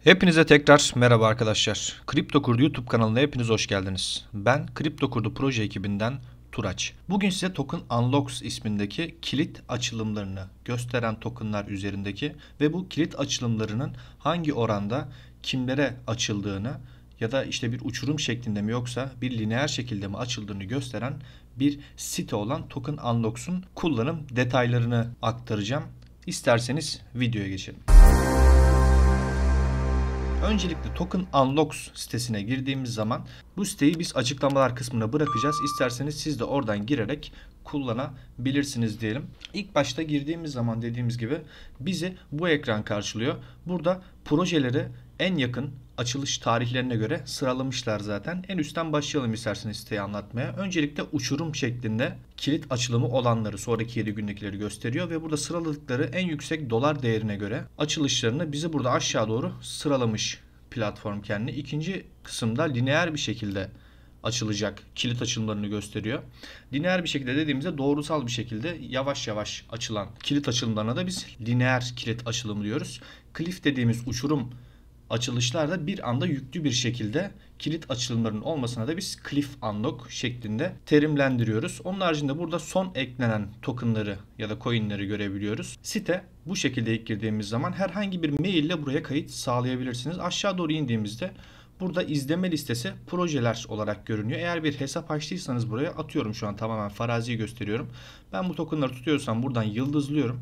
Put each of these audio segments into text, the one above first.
Hepinize tekrar merhaba arkadaşlar. Kripto Kurdu YouTube kanalına hepiniz hoş geldiniz. Ben Kripto Kurdu proje ekibinden Turaç. Bugün size Token Unlocks ismindeki kilit açılımlarını gösteren tokenlar üzerindeki ve bu kilit açılımlarının hangi oranda kimlere açıldığını ya da işte bir uçurum şeklinde mi yoksa bir lineer şekilde mi açıldığını gösteren bir site olan Token Unlocks'un kullanım detaylarını aktaracağım. İsterseniz videoya geçelim. Öncelikle Token Unlocks sitesine girdiğimiz zaman bu siteyi biz açıklamalar kısmına bırakacağız. İsterseniz siz de oradan girerek kullanabilirsiniz diyelim. İlk başta girdiğimiz zaman dediğimiz gibi bizi bu ekran karşılıyor. Burada projeleri en yakın açılış tarihlerine göre sıralamışlar zaten. En üstten başlayalım isterseniz siteyi anlatmaya. Öncelikle uçurum şeklinde kilit açılımı olanları sonraki 7 gündekileri gösteriyor ve burada sıraladıkları en yüksek dolar değerine göre açılışlarını bizi burada aşağı doğru sıralamış platform kendi. İkinci kısımda lineer bir şekilde açılacak kilit açılımlarını gösteriyor. Lineer bir şekilde dediğimizde doğrusal bir şekilde yavaş yavaş açılan kilit açılımlarına da biz lineer kilit açılımı diyoruz. Cliff dediğimiz uçurum açılışlarda bir anda yüklü bir şekilde kilit açılımlarının olmasına da biz Cliff Unlock şeklinde terimlendiriyoruz. Onun haricinde burada son eklenen tokenları ya da coinleri görebiliyoruz. Site bu şekilde ilk girdiğimiz zaman herhangi bir mail ile buraya kayıt sağlayabilirsiniz. Aşağı doğru indiğimizde burada izleme listesi projeler olarak görünüyor. Eğer bir hesap açtıysanız buraya atıyorum, şu an tamamen farazi gösteriyorum. Ben bu tokenları tutuyorsam buradan yıldızlıyorum.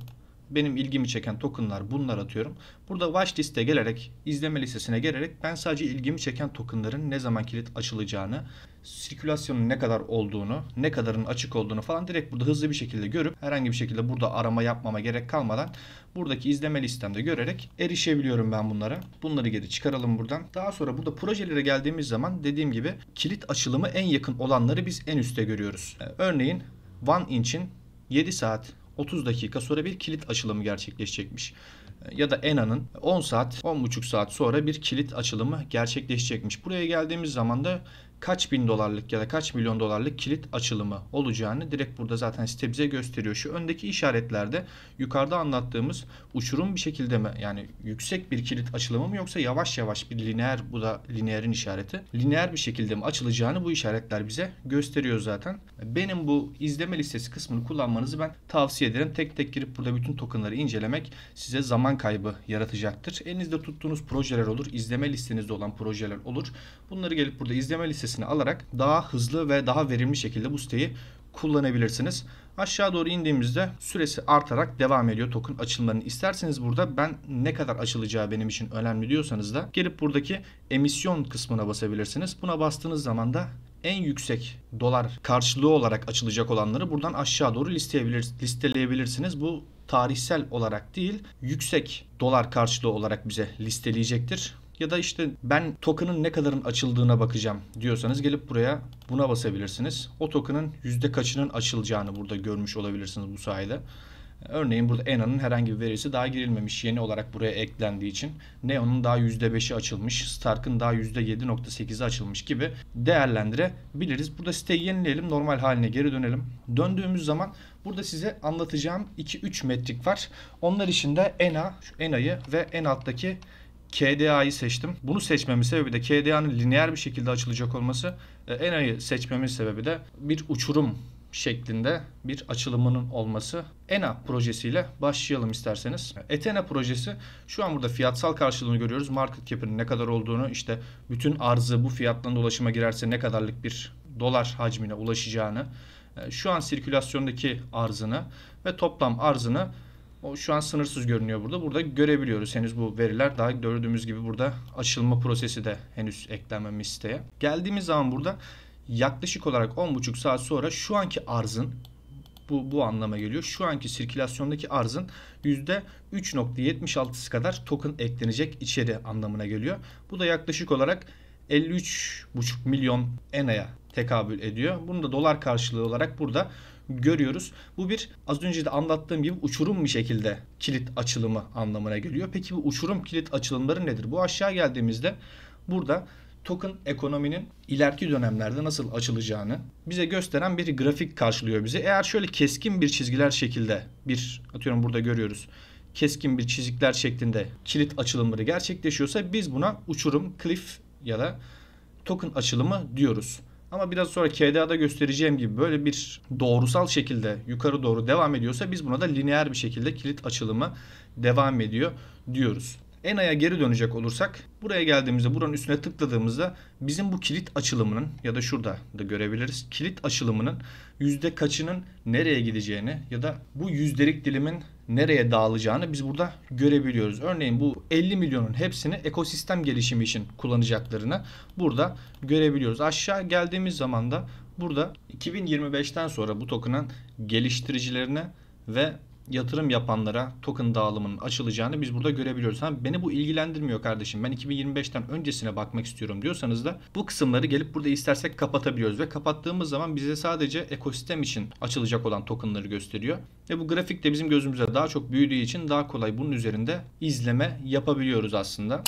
Benim ilgimi çeken tokenlar bunlar atıyorum. Burada watchlist'e gelerek, izleme listesine gelerek ben sadece ilgimi çeken tokenların ne zaman kilit açılacağını, sirkülasyonun ne kadar olduğunu, ne kadarın açık olduğunu falan direkt burada hızlı bir şekilde görüp herhangi bir şekilde burada arama yapmama gerek kalmadan buradaki izleme listemde görerek erişebiliyorum ben bunlara. Bunları geri çıkaralım buradan. Daha sonra burada projelere geldiğimiz zaman dediğim gibi kilit açılımı en yakın olanları biz en üstte görüyoruz. Örneğin OneInch'in 7 saat 30 dakika sonra bir kilit açılımı gerçekleşecekmiş. Ya da ENA'nın 10 saat, 10,5 saat sonra bir kilit açılımı gerçekleşecekmiş. Buraya geldiğimiz zaman da kaç bin dolarlık ya da kaç milyon dolarlık kilit açılımı olacağını direkt burada zaten site bize gösteriyor. Şu öndeki işaretlerde yukarıda anlattığımız uçurum bir şekilde mi, yani yüksek bir kilit açılımı mı yoksa yavaş yavaş bir lineer, bu da lineerin işareti. Lineer bir şekilde mi açılacağını bu işaretler bize gösteriyor zaten. Benim bu izleme listesi kısmını kullanmanızı ben tavsiye ederim. Tek tek girip burada bütün tokenları incelemek size zaman kaybı yaratacaktır. Elinizde tuttuğunuz projeler olur, izleme listenizde olan projeler olur. Bunları gelip burada izleme listesine alarak daha hızlı ve daha verimli şekilde bu siteyi kullanabilirsiniz. Aşağı doğru indiğimizde süresi artarak devam ediyor token açılımlarının. İsterseniz burada ben ne kadar açılacağı benim için önemli diyorsanız da gelip buradaki emisyon kısmına basabilirsiniz. Buna bastığınız zaman da en yüksek dolar karşılığı olarak açılacak olanları buradan aşağı doğru listeleyebilirsiniz. Bu tarihsel olarak değil, yüksek dolar karşılığı olarak bize listeleyecektir. Ya da işte ben token'ın ne kadarın açıldığına bakacağım diyorsanız gelip buraya buna basabilirsiniz. O token'ın yüzde kaçının açılacağını burada görmüş olabilirsiniz bu sayede. Örneğin burada ENA'nın herhangi bir verisi daha girilmemiş, yeni olarak buraya eklendiği için. NEO'nun daha %5'i açılmış, Stark'ın daha %7,8'i açılmış gibi değerlendirebiliriz. Burada siteyi yenileyelim, normal haline geri dönelim. Döndüğümüz zaman burada size anlatacağım 2-3 metrik var. Onlar içinde ENA, şu ENA'yı ve en alttaki KDA'yı seçtim. Bunu seçmemin sebebi de KDA'nın lineer bir şekilde açılacak olması. ENA'yı seçmemin sebebi de bir uçurum şeklinde bir açılımının olması. ENA projesiyle başlayalım isterseniz. Ethena projesi, şu an burada fiyatsal karşılığını görüyoruz. Market cap'in ne kadar olduğunu, işte bütün arzı bu fiyattan dolaşıma girerse ne kadarlık bir dolar hacmine ulaşacağını, şu an sirkülasyondaki arzını ve toplam arzını, o şu an sınırsız görünüyor burada. Burada görebiliyoruz. Henüz bu veriler daha gördüğümüz gibi burada açılma prosesi de henüz eklenmemiş siteye. Geldiğimiz zaman burada yaklaşık olarak 10,5 saat sonra şu anki arzın, bu anlama geliyor, şu anki sirkülasyondaki arzın %3,76'sı kadar token eklenecek içeri anlamına geliyor. Bu da yaklaşık olarak 53,5 milyon ENA'ya tekabül ediyor. Bunu da dolar karşılığı olarak burada görüyoruz. Bu bir, az önce de anlattığım gibi, uçurum bir şekilde kilit açılımı anlamına geliyor. Peki bu uçurum kilit açılımları nedir? Bu aşağı geldiğimizde burada token ekonominin ileriki dönemlerde nasıl açılacağını bize gösteren bir grafik karşılıyor bize. Eğer şöyle keskin bir çizgiler şekilde, bir atıyorum burada görüyoruz, keskin bir çizikler şeklinde kilit açılımları gerçekleşiyorsa biz buna uçurum, cliff ya da token açılımı diyoruz. Ama biraz sonra KDA'da göstereceğim gibi böyle bir doğrusal şekilde yukarı doğru devam ediyorsa biz buna da lineer bir şekilde kilit açılımı devam ediyor diyoruz. ENA'ya geri dönecek olursak buraya geldiğimizde buranın üstüne tıkladığımızda bizim bu kilit açılımının ya da şurada da görebiliriz. Kilit açılımının yüzde kaçının nereye gideceğini ya da bu yüzdelik dilimin nereye dağılacağını biz burada görebiliyoruz. Örneğin bu 50 milyonun hepsini ekosistem gelişimi için kullanacaklarını burada görebiliyoruz. Aşağı geldiğimiz zaman da burada 2025'ten sonra bu token'ın geliştiricilerine ve yatırım yapanlara token dağılımının açılacağını biz burada görebiliyoruz. Beni bu ilgilendirmiyor kardeşim. Ben 2025'ten öncesine bakmak istiyorum diyorsanız da bu kısımları gelip burada istersek kapatabiliyoruz ve kapattığımız zaman bize sadece ekosistem için açılacak olan tokenları gösteriyor. Ve bu grafik de bizim gözümüze daha çok büyüdüğü için daha kolay bunun üzerinde izleme yapabiliyoruz aslında.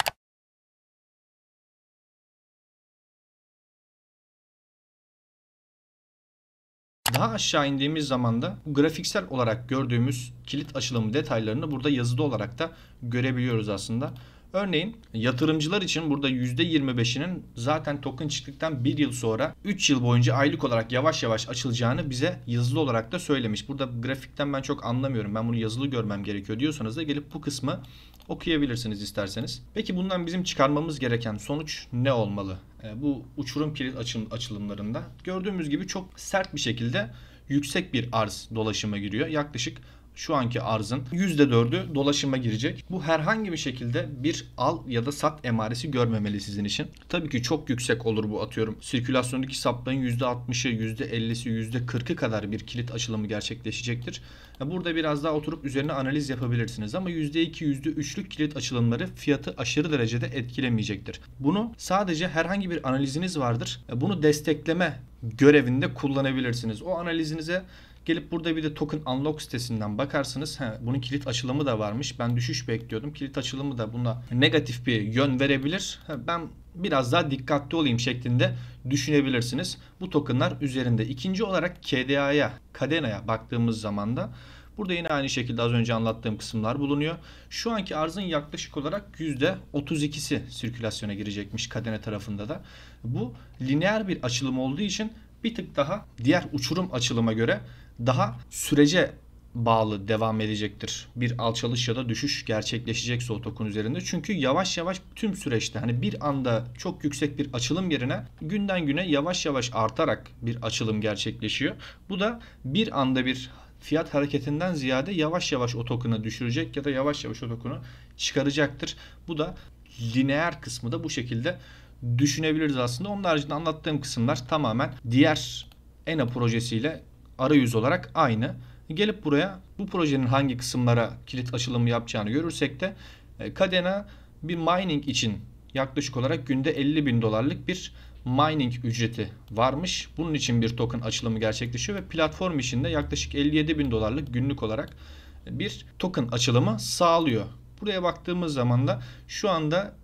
Daha aşağı indiğimiz zaman da grafiksel olarak gördüğümüz kilit açılımı detaylarını burada yazılı olarak da görebiliyoruz aslında. Örneğin yatırımcılar için burada %25'inin zaten token çıktıktan 1 yıl sonra 3 yıl boyunca aylık olarak yavaş yavaş açılacağını bize yazılı olarak da söylemiş. Burada grafikten ben çok anlamıyorum. Ben bunu yazılı görmem gerekiyor diyorsanız da gelip bu kısmı okuyabilirsiniz isterseniz. Peki bundan bizim çıkarmamız gereken sonuç ne olmalı? Bu uçurum kilit açılımlarında gördüğümüz gibi çok sert bir şekilde yüksek bir arz dolaşıma giriyor. Yaklaşık şu anki arzın %4'ü dolaşıma girecek. Bu herhangi bir şekilde bir al ya da sat emaresi görmemeli sizin için. Tabii ki çok yüksek olur bu, atıyorum. Sirkülasyondaki sapların %60'ı, %50'si, %40'ı kadar bir kilit açılımı gerçekleşecektir. Burada biraz daha oturup üzerine analiz yapabilirsiniz ama %2, %3'lük kilit açılımları fiyatı aşırı derecede etkilemeyecektir. Bunu sadece herhangi bir analiziniz vardır. Bunu destekleme görevinde kullanabilirsiniz. O analizinize gelip burada bir de Token Unlock sitesinden bakarsınız. Bunun kilit açılımı da varmış. Ben düşüş bekliyordum. Kilit açılımı da buna negatif bir yön verebilir. Ben biraz daha dikkatli olayım şeklinde düşünebilirsiniz bu tokenlar üzerinde. İkinci olarak KDA'ya, Cadena'ya baktığımız zaman da burada yine aynı şekilde az önce anlattığım kısımlar bulunuyor. Şu anki arzın yaklaşık olarak %32'si sirkülasyona girecekmiş Cadena tarafında da. Bu lineer bir açılım olduğu için bir tık daha diğer uçurum açılıma göre daha sürece bağlı devam edecektir. Bir alçalış ya da düşüş gerçekleşecekse o token üzerinde. Çünkü yavaş yavaş tüm süreçte hani bir anda çok yüksek bir açılım yerine günden güne yavaş yavaş artarak bir açılım gerçekleşiyor. Bu da bir anda bir fiyat hareketinden ziyade yavaş yavaş o token'ı düşürecek ya da yavaş yavaş o token'ı çıkaracaktır. Bu da lineer kısmı da bu şekilde düşünebiliriz aslında. Onun haricinde anlattığım kısımlar tamamen diğer ENA projesiyle arayüz olarak aynı. Gelip buraya bu projenin hangi kısımlara kilit açılımı yapacağını görürsek de Cadena bir mining için yaklaşık olarak günde 50 bin dolarlık bir mining ücreti varmış. Bunun için bir token açılımı gerçekleşiyor ve platform içinde yaklaşık 57 bin dolarlık günlük olarak bir token açılımı sağlıyor. Buraya baktığımız zaman da şu anda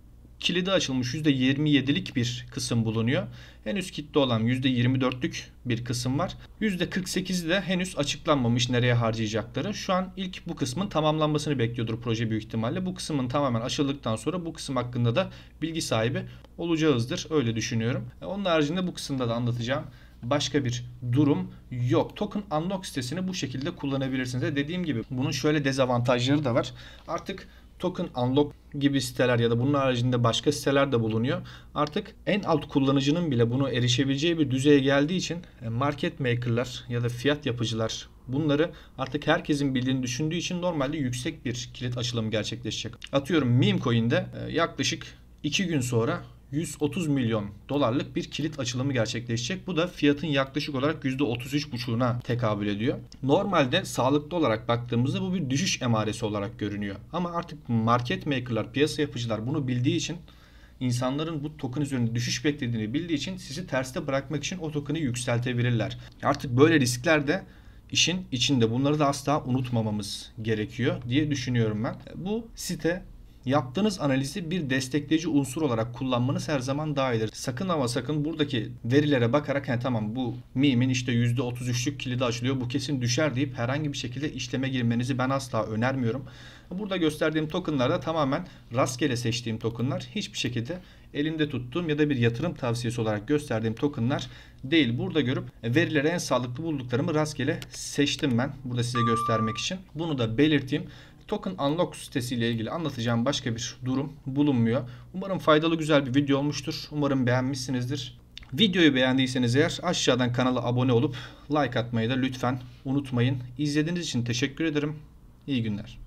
kilidi açılmış %27'lik bir kısım bulunuyor. Henüz kitle olan %24'lük bir kısım var. %48'i de henüz açıklanmamış nereye harcayacakları. Şu an ilk bu kısmın tamamlanmasını bekliyordur proje büyük ihtimalle. Bu kısmın tamamen açıldıktan sonra bu kısım hakkında da bilgi sahibi olacağızdır. Öyle düşünüyorum. Onun haricinde bu kısımda da anlatacağım başka bir durum yok. Token Unlock sitesini bu şekilde kullanabilirsiniz. Dediğim gibi bunun şöyle dezavantajları da var. Artık Token Unlock gibi siteler ya da bunun haricinde başka siteler de bulunuyor. Artık en alt kullanıcının bile bunu erişebileceği bir düzeye geldiği için market maker'lar ya da fiyat yapıcılar bunları artık herkesin bildiğini düşündüğü için normalde yüksek bir kilit açılımı gerçekleşecek. Atıyorum meme coin'de yaklaşık 2 gün sonra 130 milyon dolarlık bir kilit açılımı gerçekleşecek. Bu da fiyatın yaklaşık olarak %33,5'una tekabül ediyor. Normalde sağlıklı olarak baktığımızda bu bir düşüş emaresi olarak görünüyor. Ama artık market maker'lar, piyasa yapıcılar bunu bildiği için, insanların bu token üzerinde düşüş beklediğini bildiği için sizi terste bırakmak için o token'ı yükseltebilirler. Artık böyle riskler de işin içinde. Bunları da asla unutmamamız gerekiyor diye düşünüyorum ben. Bu site yaptığınız analizi bir destekleyici unsur olarak kullanmanız her zaman daha iyidir. Sakın ama sakın buradaki verilere bakarak tamam bu meme'in işte %33'lük kilidi açılıyor bu kesin düşer deyip herhangi bir şekilde işleme girmenizi ben asla önermiyorum. Burada gösterdiğim tokenlar da tamamen rastgele seçtiğim tokenlar. Hiçbir şekilde elimde tuttuğum ya da bir yatırım tavsiyesi olarak gösterdiğim tokenlar değil. Burada görüp verileri en sağlıklı bulduklarımı rastgele seçtim ben. Burada size göstermek için. Bunu da belirteyim. Token Unlock sitesiyle ilgili anlatacağım başka bir durum bulunmuyor. Umarım faydalı güzel bir video olmuştur. Umarım beğenmişsinizdir. Videoyu beğendiyseniz eğer aşağıdan kanala abone olup like atmayı da lütfen unutmayın. İzlediğiniz için teşekkür ederim. İyi günler.